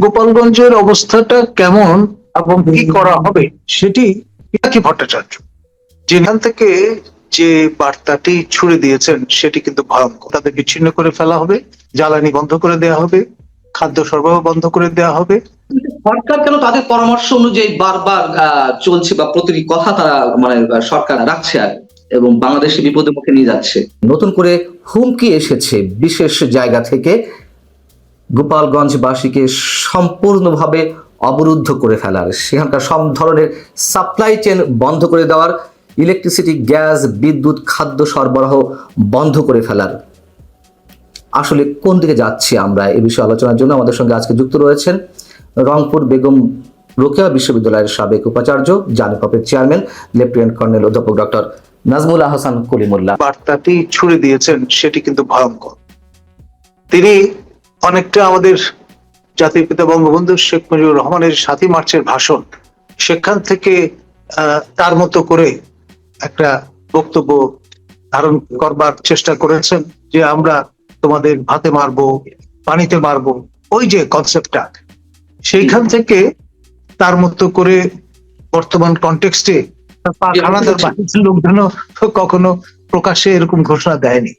গোপালগঞ্জের অবস্থাটা কেমন এবং কি করা হবে সেটি পিনাকি ভট্টাচার্য যেখান থেকে যে বার্তাটি ছুড়ে দিয়েছেন সেটি কিন্তু ভয়ঙ্কর। তাদের বিচ্ছিন্ন করে ফেলা হবে, জ্বালানি বন্ধ করে দেওয়া হবে, খাদ্য সরবরাহ বন্ধ করে দেওয়া হবে। সরকার কেন তাদের পরামর্শ অনুযায়ী বারবার চলছে বা প্রতিটি কথা তারা সরকার রাখছে এবং বাংলাদেশে বিপদের মুখে নিয়ে যাচ্ছে? নতুন করে হুমকি এসেছে বিশেষ জায়গা থেকে গোপালগঞ্জবাসীকে সম্পূর্ণভাবে অবরুদ্ধ করে ফেলার, সেখানকার সব ধরনের সাপ্লাই চেন বন্ধ করে দেওয়ার, ইলেকট্রিসিটি, গ্যাস, বিদ্যুৎ, খাদ্য সরবরাহ বন্ধ করে ফেলার। আসলে কোন দিকে যাচ্ছি আমরা, এ বিষয়ে আলোচনার জন্য আমাদের সঙ্গে আজকে যুক্ত রয়েছেন রংপুর বেগম রোকেয়া বিশ্ববিদ্যালয়ের সাবেক উপাচার্য, জানিপপের চেয়ারম্যান, লেফটেন্যান্ট কর্নেল অধ্যাপক ডক্টর নাজমুল আহসান কলিমুল্লাহ। বার্তাটি ছুড়ে দিয়েছেন সেটি কিন্তু ভয়ঙ্কর। তিনি অনেকটা আমাদের জাতির পিতা বঙ্গবন্ধু শেখ মুজিবুর রহমানের ৭ই মার্চের ভাষণ, সেখান থেকে তার মতো করে একটা বক্তব্য ধারণ করবার চেষ্টা করেছেন যে আমরা তোমাদের ভাতে মারবো, পানিতে মারবো, ওই যে কনসেপ্টটা, সেইখান থেকে তার মতো করে বর্তমান কনটেক্সটে লোকজন কখনো প্রকাশ্যে এরকম ঘোষণা দেয়নি।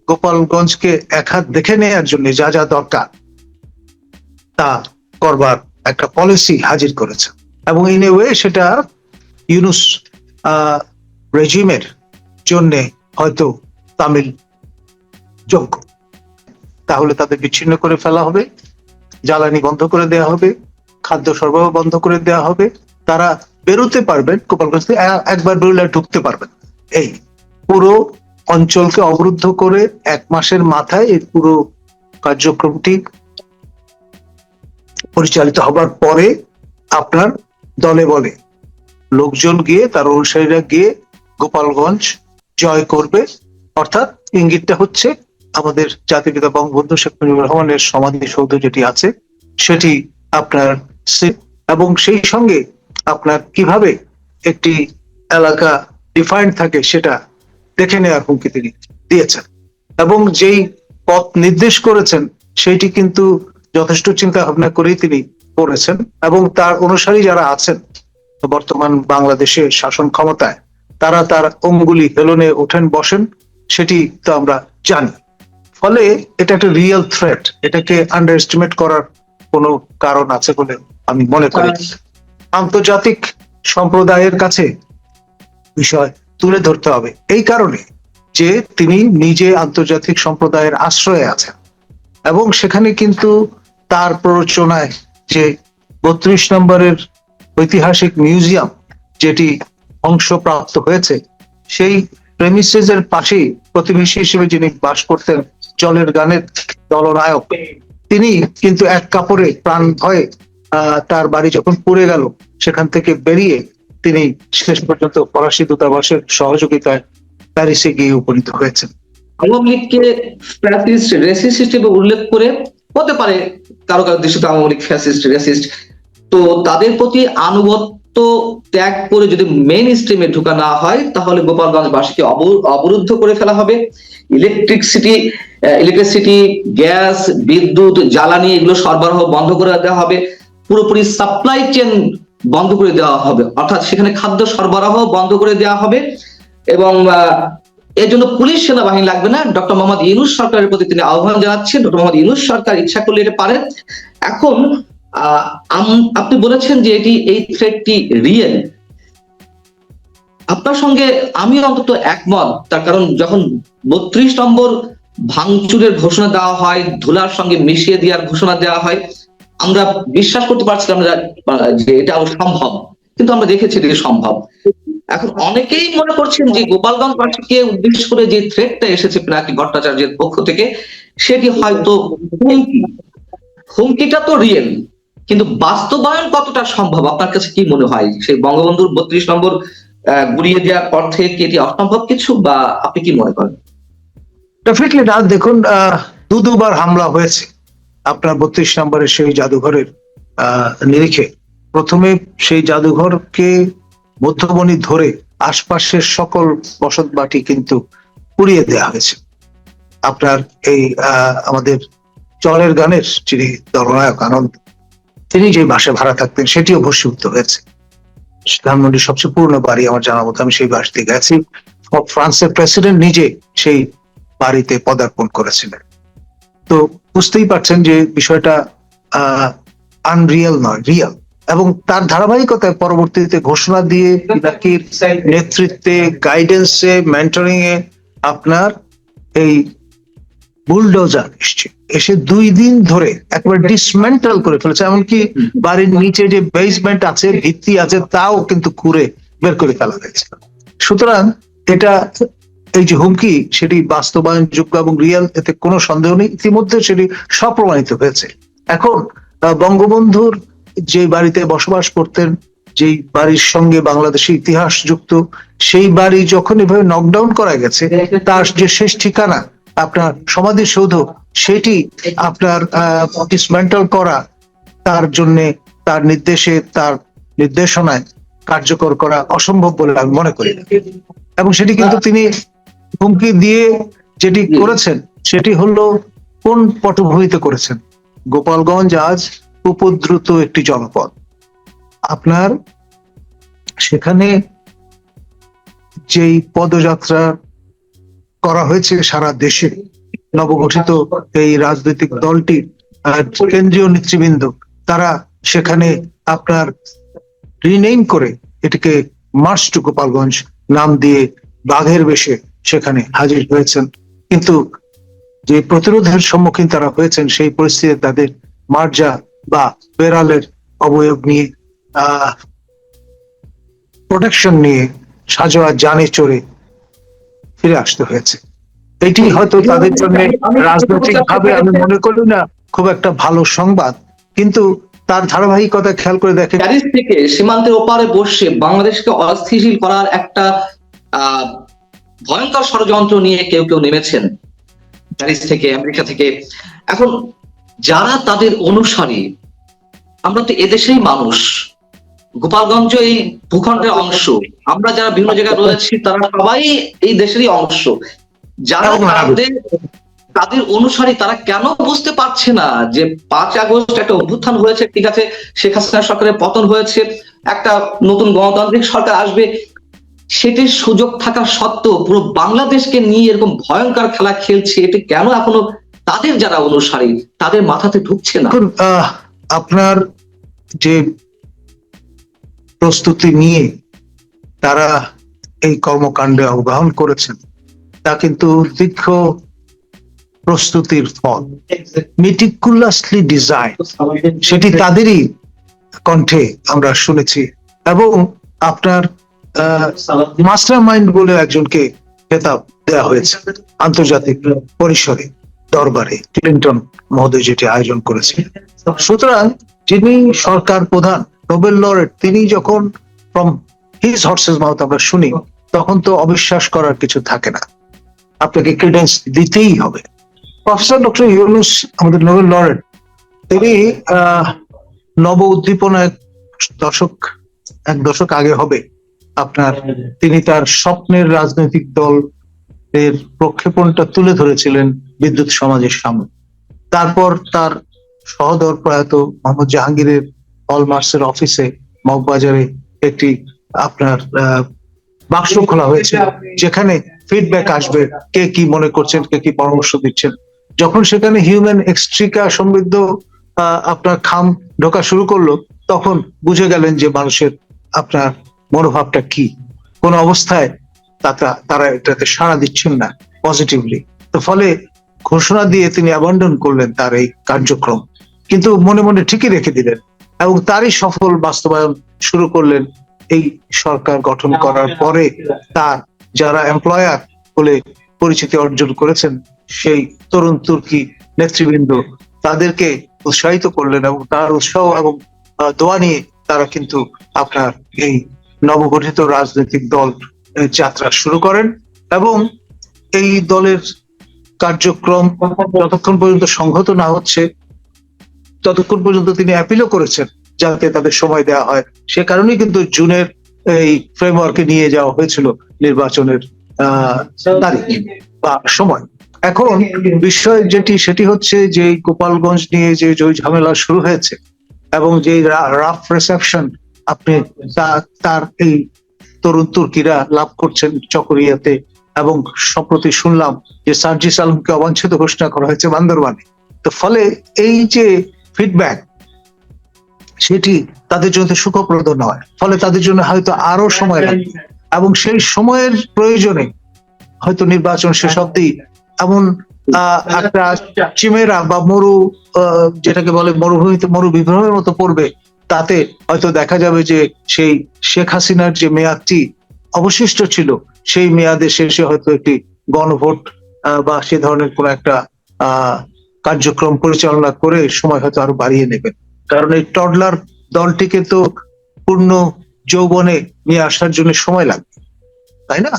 গোপালগঞ্জকে এক হাত দেখে নেওয়ার জন্য যা যা দরকার তা করবার একটা পলিসি হাজির করেছে এবং ইন এ ওয়ে সেটা ইউনুস রেজিমের জন্য হয়তো তামিল যোগ্য। তাহলে তাদের বিচ্ছিন্ন করে ফেলা হবে, জ্বালানি বন্ধ করে দেওয়া হবে, খাদ্য সরবরাহ বন্ধ করে দেওয়া হবে, তারা বেরোতে পারবেন, গোপালগঞ্জ থেকে একবার বেরোলে ঢুকতে পারবেন। এই পুরো অঞ্চলকে অবরুদ্ধ করে 1 মাসের মাথায় এই পুরো কার্যক্রমটি পরিচালিত হবার পরে আপনার দলে বলে লোকজন গিয়ে, তার অনুসারীরা গিয়ে গোপালগঞ্জ জয় করবে। অর্থাৎ ইঙ্গিতটা হচ্ছে আমাদের জাতির পিতা বঙ্গবন্ধু শেখ মুজিবুর রহমানের সমাধিসৌধ যেটি আছে সেটি আপনার, এবং সেই সঙ্গে আপনার কিভাবে একটি এলাকা ডিফাইন্ড থাকে সেটা দেখে নেওয়ার হুমকি তিনি দিয়েছেন এবং যেই পথ নির্দেশ করেছেন সেইটি কিন্তু যথেষ্ট চিন্তা ভাবনা করেই তিনি করেছেন এবং তার অনুসারী যারা আছেন বর্তমান বাংলাদেশে শাসন ক্ষমতায়, তারা তার অঙ্গুলি হেলনে ওঠেন বসেন, সেটি তো আমরা জানি। ফলে এটা একটা রিয়েল থ্রেট, এটাকে আন্ডার এস্টিমেট করার কোনো কারণ আছে বলে আমি মনে করি। আন্তর্জাতিক সম্প্রদায়ের কাছে বিষয় তুলে ধরতে হবে এই কারণে যে তিনি নিজে আন্তর্জাতিক সম্প্রদায়ের আশ্রয়ে আছেন এবং সেখানে কিন্তু তার প্ররোচনায় যে ৩২ নম্বরের ঐতিহাসিক মিউজিয়াম যেটি ধ্বংসপ্রাপ্ত হয়েছে, সেই প্রেমিসেসের পাশেই প্রতিবেশী হিসেবে যিনি বাস করতেন, জলের গানের দলনায়ক, তিনি কিন্তু এক কাপড়ে প্রাণ ভয়ে তার বাড়ি যখন পুড়ে গেল সেখান থেকে বেরিয়ে তিনি শেষ পর্যন্ত ফরাসি দূতাবাসের সহযোগিতায় প্যারিসে গিয়ে উপনীত হয়েছেন। আওয়ামী লীগকে ফ্যাসিস্ট, রেসিস্ট হিসেবে উল্লেখ করে, হতে পারে কারো কারো দৃষ্টিতে আওয়ামী লীগ ফ্যাসিস্ট, রেসিস্ট, তো তাদের প্রতি আনুগত্য ত্যাগ করে যদি মেইন স্ট্রিমে ঢোকা না হয় তাহলে গোপালগঞ্জবাসীকে অবরুদ্ধ করে ফেলা হবে। ইলেকট্রিসিটি, গ্যাস, বিদ্যুৎ, জ্বালানি এগুলো সরবরাহ বন্ধ করে দেওয়া হবে, পুরোপুরি সাপ্লাই চেন বন্ধ করে দেওয়া হবে, অর্থাৎ সেখানে খাদ্য সরবরাহ বন্ধ করে দেওয়া হবে এবং এর জন্য পুলিশ সেনাবাহিনী লাগবে না। ডক্টর মোহাম্মদ ইউনূস সরকারের প্রতি তিনি আহ্বান জানাচ্ছেন, ডক্টর মোহাম্মদ ইউনূস সরকার ইচ্ছা করলে এটা পারেন। এখন আপনি বলেছেন যে এই থ্রেটটি রিয়েল, আপনার সঙ্গে আমি অন্তত একমত। তার কারণ যখন ৩২ নম্বর ভাঙচুরের ঘোষণা দেওয়া হয়, ধুলার সঙ্গে মিশিয়ে দেওয়ার ঘোষণা দেওয়া হয়, আমরা বিশ্বাস করতে পারছিলাম যে এটা সম্ভব, কিন্তু আমরা দেখেছি এটা সম্ভব। এখন অনেকেই মনে করছেন যে গোপালগঞ্জবাসীকে উদ্দেশ্য করে যে থ্রেটটা এসেছে পিনাকি ভট্টাচার্যের পক্ষ থেকে সেটি হয়তো হুমকিটা তো রিয়েল, কিন্তু বাস্তবায়ন কতটা সম্ভব আপনার কাছে কি মনে হয়? সেই বঙ্গবন্ধুর ৩২ নম্বর গুড়িয়ে দেওয়ার পর থেকে কি এটি অসম্ভব কিছু, বা আপনি কি মনে করেন? ডেফিনেটলি না। দেখুন, দুবার হামলা হয়েছে আপনার ৩২ নম্বরের সেই জাদুঘরের নিরিখে। প্রথমে সেই জাদুঘরকে মধ্যমণি ধরে আশপাশের সকল বসতবাটি কিন্তু পুড়িয়ে দেওয়া হয়েছে। আপনার এই আমাদের জলের গানের যিনি দলনায়ক আনন্দ, তিনি যে বাসায় ভাড়া থাকতেন সেটিও ভস্মীভূত হয়েছে। ধানমন্ডির সবচেয়ে পুরনো বাড়ি আমার জানা মতো, আমি সেই বাড়িতে গেছি। ফ্রান্সের প্রেসিডেন্ট নিজে সেই বাড়িতে পদার্পণ করেছিলেন। তো বুঝতেই পারছেন যে বিষয়টা আনরিয়াল নয়, রিয়াল। এবং তার ধারাবাহিকতায় পরবর্তীতে ঘোষণা দিয়ে পিনাকির নেতৃত্বে, গাইডেন্সে, মেন্টরিং এ আপনার এই বুলডোজার এসে 2 দিন ধরে একবার ডিসমেন্টাল করে ফেলেছে। এমনকি বাড়ির নিচে যে বেসমেন্ট আছে, ভিত্তি আছে, তাও কিন্তু খুঁড়ে বের করে ফেলা হয়েছে। সুতরাং এটা, এই যে হুমকি, সেটি বাস্তবায়নযোগ্য এবং রিয়েল, এতে কোনো সন্দেহ নেই। ইতিমধ্যে সেটি স্বপ্রমাণিত হয়েছে। এখন বঙ্গবন্ধুর যে বাড়িতে বসবাস করতেন, যেই বাড়ির সঙ্গে বাংলাদেশের ইতিহাস যুক্ত, সেই বাড়ি যখন এভাবে নকডাউন করা গেছে, তার যে শেষ ঠিকানা আপনার সমাধিসৌধ, সেটি আপনার ডিসমেন্টাল করা, তার জন্য তার নির্দেশে, তার নির্দেশনায় কার্যকর করা অসম্ভব বলে আমি মনে করি। এবং সেটি কিন্তু তিনি হুমকি দিয়ে যেটি করেছেন, সেটি হলো কোন পটভূমিতে করেছেন? গোপালগঞ্জ আজ উপদ্রুত একটি জনপদ। আপনার সেখানে যেই পদযাত্রা করা হয়েছে সারা দেশে, নবগঠিত এই রাজনৈতিক দলটি কেন্দ্রীয় নেতৃবৃন্দ, তারা সেখানে আপনার রিনেম করে এটিকে মার্চ টু গোপালগঞ্জ নাম দিয়ে বাঘের বেশে সেখানে হাজির হয়েছেন। কিন্তু যে প্রতিরোধের সম্মুখীন তারা হয়েছেন, সেই পরিস্থিতিতে তাদের মার্জা বা বেড়ালের অবয়ব নিয়ে, প্রোটেকশন নিয়ে, সাজোয়া জানে চড়ে ফিরে আসতে হয়েছে। এটি হয়তো তাদের জন্য রাজনৈতিক ভাবে আমি মনে করি না খুব একটা ভালো সংবাদ, কিন্তু তার ধারাবাহিকতা খেয়াল করে দেখেন। প্যারিস থেকে সীমান্তের ওপারে বসে বাংলাদেশকে অস্থিতিশীল করার একটা ভয়ঙ্কর ষড়যন্ত্র নিয়ে কেউ কেউ নেমেছেন প্যারিস থেকে, আমেরিকা থেকে। এখন যারা তাদের অনুসারী, আমরা তো এদেশেই মানুষ, গোপালগঞ্জ এই ভূখণ্ডের অংশ, আমরা যারা বিভিন্ন জায়গায় রয়েছি তারা সবাই এই দেশেরই অংশ। যারা তাদের অনুসারী, তারা কেন বুঝতে পারছে না যে 5 আগস্ট একটা অভ্যুত্থান হয়েছে, ঠিক আছে, শেখ হাসিনা সরকারের পতন হয়েছে, একটা নতুন গণতান্ত্রিক সরকার আসবে, সেটির সুযোগ থাকা সত্ত্বেও পুরো বাংলাদেশকে নিয়ে এরকম ভয়ঙ্কর খেলা খেলছে, এটি কেন এখনো তাদের যারা অনুসারী তাদের মাথাতে ঢুকছে না? আপনার যে প্রস্তুতি নিয়ে তারা এই কর্মকাণ্ডে অংশগ্রহণ করেছেন, তা কিন্তু দীর্ঘ প্রস্তুতির ফল, মেটিকুলাসলি ডিজাইন, সেটি তাদেরই কণ্ঠে আমরা শুনেছি। এবং আপনার মাস্টার মাইন্ড বলে একজনকে খেতাব দেওয়া হয়েছে আন্তর্জাতিক পরিসরে, দরবারে ক্লিন্টন মহোদয় যেটি আয়োজন করেছে। সুতরাং যিনি সরকার প্রধান, নোবেল লরেট, তিনি যখন ফ্রম হিজ হর্সেস মাউথ আমরা শুনি, তখন তো অবিশ্বাস করার কিছু থাকে না, আপনাকে ক্রেডেন্স দিতেই হবে। প্রফেসর ডক্টর ইউনূস, আমাদের নোবেল লরেট, তিনি নব উদ্দীপনা এক দশক আগে হবে আপনার, তিনি তার স্বপ্নের রাজনৈতিক দল এর প্রক্ষেপণটা তুলে ধরেছিলেন বিদ্যুৎ সমাজের সামনে। তারপর তার সহোদর প্রয়াত মোহাম্মদ জাহাঙ্গীরের হলমার্কসের অফিসে মগবাজারে একটি আপনার বাক্স খোলা হয়েছে, যেখানে ফিডব্যাক আসবে, কে কি মনে করছেন, কে কি পরামর্শ দিচ্ছেন। যখন সেখানে হিউম্যান এক্সট্রিকা সমৃদ্ধ আপনার খাম ঢোকা শুরু করলো, তখন বুঝে গেলেন যে মানুষের আপনার মনোভাবটা কি, কোন অবস্থায় তারা এটাতে সাড়া দিচ্ছেন না পজিটিভলি। তো ফলে ঘোষণা দিয়ে তিনি অ্যাবান্ডন করলেন তার এই কার্যক্রম, কিন্তু মনে মনে ঠিকই রেখে দিলেন এবং তারই সফল বাস্তবায়ন শুরু করলেন। এই সরকার গঠন করার পরে তার যারা এমপ্লয়ার বলে পরিচিতি অর্জন করেছেন, সেই তরুণ তুর্কি নেতৃবৃন্দ, তাদেরকে উৎসাহিত করলেন এবং তার উৎসাহ এবং দোয়া নিয়ে তারা কিন্তু আপনার এই নবগঠিত রাজনৈতিক দল যাত্রা শুরু করেন। এবং এই দলের কার্যক্রম যতক্ষণ পর্যন্ত সংহত না হচ্ছে, ততক্ষণ পর্যন্ত তিনি অ্যাপিলও করেছেন যাতে তাদের সময় দেওয়া হয়। সে কারণেই কিন্তু জুনের এই ফ্রেমওয়ার্কে নিয়ে যাওয়া হয়েছিল নির্বাচনের তারিখ বা সময়। এখন বিষয় যেটি, সেটি হচ্ছে যে গোপালগঞ্জ নিয়ে যে ঝামেলা শুরু হয়েছে, এবং যে রাফ রিসেপশন আপনি তার এই তরুণ তুর্কিরা লাভ করছেন চকরিয়াতে, এবং সম্প্রতি শুনলাম যে সার্জিস আলমকে অবাঞ্ছিত ঘোষণা করা হয়েছে বান্দরবানে। তো ফলে এই যে ফিডব্যাক সেটি তাদের জন্য সুখপ্রদ নয়, ফলে তাদের জন্য হয়তো আরো সময় লাগবে, এবং সেই সময়ের প্রয়োজনে হয়তো নির্বাচন শেষ অব্দি এমন একটা চিমেরা বা যেটাকে বলে মরুভূমিতে মরুবিভ্রমের মতো পড়বে, তাতে হয়তো দেখা যাবে যে সেই শেখ হাসিনার যে মেয়াদটি অবশিষ্ট ছিল সেই মেয়াদে শেষে হয়তো একটি গণভোট বা সে ধরনের কোন একটা কার্যক্রম পরিচালনা করে সময় হয়তো আরো বাড়িয়ে নেবেন। কারণ এই টডলার দলটিকে তো পূর্ণ যৌবনে নিয়ে আসার জন্য সময় লাগবে, তাই না?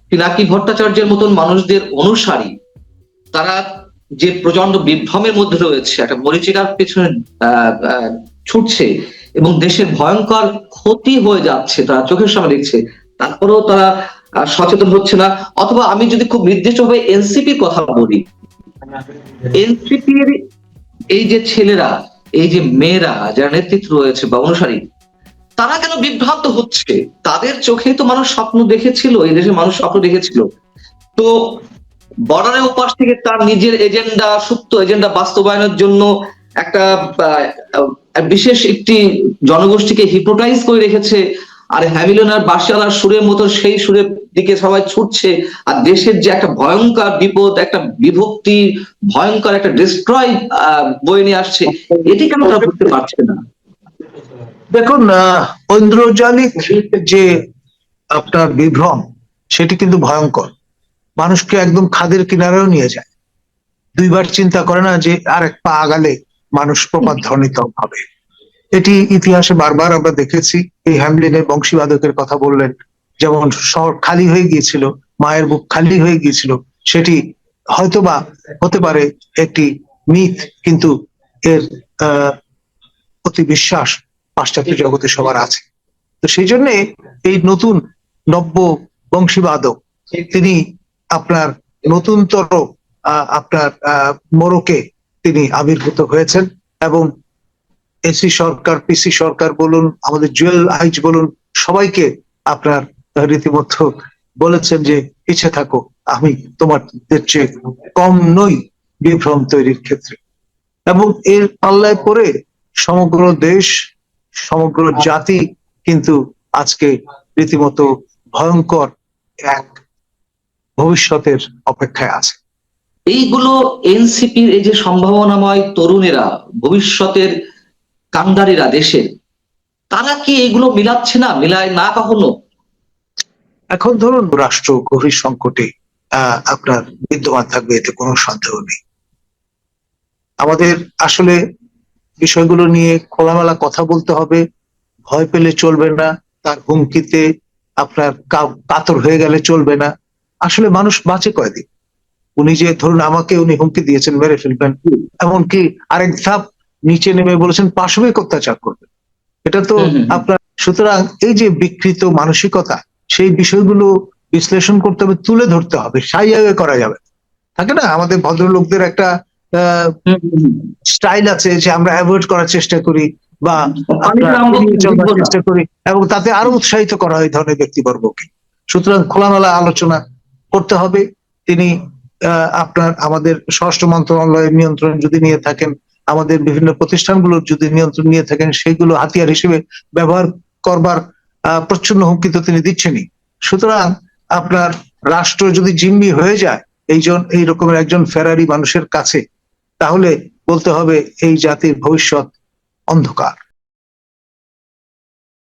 পিনাকি ভট্টাচার্যের মতন মানুষদের অনুসারী তারা যে প্রচন্ড বিভ্রমের মধ্যে রয়েছে, একটা মরিচিকার পেছনে ছুটছে এবং দেশের ভয়ঙ্কর ক্ষতি হয়ে যাচ্ছে, তারা চোখের সামনে দেখছে, তারপরেও তারা সচেতন হচ্ছে না। অথবা আমি যদি খুব নির্দিষ্টভাবে এনসিপির কথা বলি, এনসিপির এই যে ছেলেরা, এই যে মেয়েরা যারা নেতৃত্ব রয়েছে বা অনুসারী, তারা কেন বিভ্রান্ত হচ্ছে? তাদের চোখে তো মানুষ স্বপ্ন দেখেছিল, এই দেশে মানুষ স্বপ্ন দেখেছিল। তো বর্ডারের ওপাশ থেকে তার নিজের এজেন্ডা, সুপ্ত এজেন্ডা বাস্তবায়নের জন্য একটা বিশেষ একটি জনগোষ্ঠীকে হিপনোটাইজ করে রেখেছে, আর হ্যামিলন আর বাসিয়ালার সুরের মতো সেই সুরের দিকে সবাই ছুটছে। আর দেশের যে একটা ভয়ঙ্কর বিপদ, একটা বিভক্তি, ভয়ঙ্কর একটা ডিস্ট্রয় বয়ে নিয়ে আসছে, এটি কেন তারা বুঝতে পারছে না? দেখুন, ঐন্দ্রজালিক যে আপনার বিভ্রম সেটি কিন্তু ভয়ঙ্কর, মানুষকে একদম খাদের কিনারেও নিয়ে যায়। দুইবার চিন্তা করে না যে আর এক পা আগালে মানুষ প্রপাত ধ্বনিত হবে। এটি ইতিহাসে বারবার আমরা দেখেছি। এই হ্যামলিনের বংশীবাদকের কথা বললেন, যেমন শহর খালি হয়ে গিয়েছিল, মায়ের বুক খালি হয়ে গিয়েছিল, সেটি হয়তোবা হতে পারে একটি মিথ, কিন্তু এর অতি বিশ্বাস পাশ্চাত্য জগতে সবার আছে। তো সেই জন্য এই নতুন নব্য বংশীবাদক তিনি আপনার নতুনতর আপনার মোড়কে তিনি আবির্ভূত হয়েছেন, এবং এসি সরকার, পিসি সরকার বলুন, আমাদের জুয়েল আইচ বলুন, সবাইকে আপনার রীতিমতো বলেছেন যে পিছে থাকো, আমি তোমাদের চেয়ে কম নই বিভ্রম তৈরির ক্ষেত্রে। এবং এর পাল্লায় পড়ে সমগ্র দেশ, সমগ্র জাতি কিন্তু আজকে রীতিমতো ভয়ঙ্কর এক ভবিষ্যতের অপেক্ষায় আছে। এইগুলো এনসিপির এই যে সম্ভাবনাময় তরুণেরা, ভবিষ্যতের কান্ডারীরা দেশের, তারা কি এগুলো মিলাচ্ছে না? মিলায় না কখনো? এখন ধরুন রাষ্ট্র গভীর সংকটে আপনার বিদ্যমান থাকবে, এতে কোনো সন্দেহ নেই। আমাদের আসলে বিষয়গুলো নিয়ে খোলামেলা কথা বলতে হবে, ভয় পেলে চলবে না, তার হুমকিতে আপনার কাতর হয়ে গেলে চলবে না। আসলে মানুষ বাঁচে কয়দিন? উনি যে ধরুন আমাকে উনি হুমকি দিয়েছেন মেরে ফেলবেন, এমনকি আরেক ধাপ নিচে নেমে বলেছেন পাশবিক অত্যাচার করবেন, এটা তো আপনার। সুতরাং এই যে বিকৃত মানসিকতা, সেই বিষয়গুলো বিশ্লেষণ করতে হবে, তুলে ধরতে হবে, সাইয়াগে করা যাবে। থাকে না আমাদের ভদ্রলোকদের একটা স্টাইল আছে যে আমরা অ্যাভয়েড করার চেষ্টা করি বা চেষ্টা করি, এবং তাতে আরো উৎসাহিত করা হয় ধরনের ব্যক্তিবর্গকে। সুতরাং খোলামেলা আলোচনা করতে হবে। তিনি আপনার আমাদের স্বরাষ্ট্র মন্ত্রণালয়ের নিয়ন্ত্রণ যদি নিয়ে থাকেন, আমাদের বিভিন্ন প্রতিষ্ঠানগুলোর যদি নিয়ন্ত্রণ নিয়ে থাকেন, সেইগুলো হাতিয়ার হিসেবে ব্যবহার করবার প্রচ্ছন্ন হুমকি তো তিনি দিচ্ছেনই। সুতরাং আপনার রাষ্ট্র যদি জিম্মি হয়ে যায় এই রকমের একজন ফেরারি মানুষের কাছে, তাহলে বলতে হবে এই জাতির ভবিষ্যৎ অন্ধকার।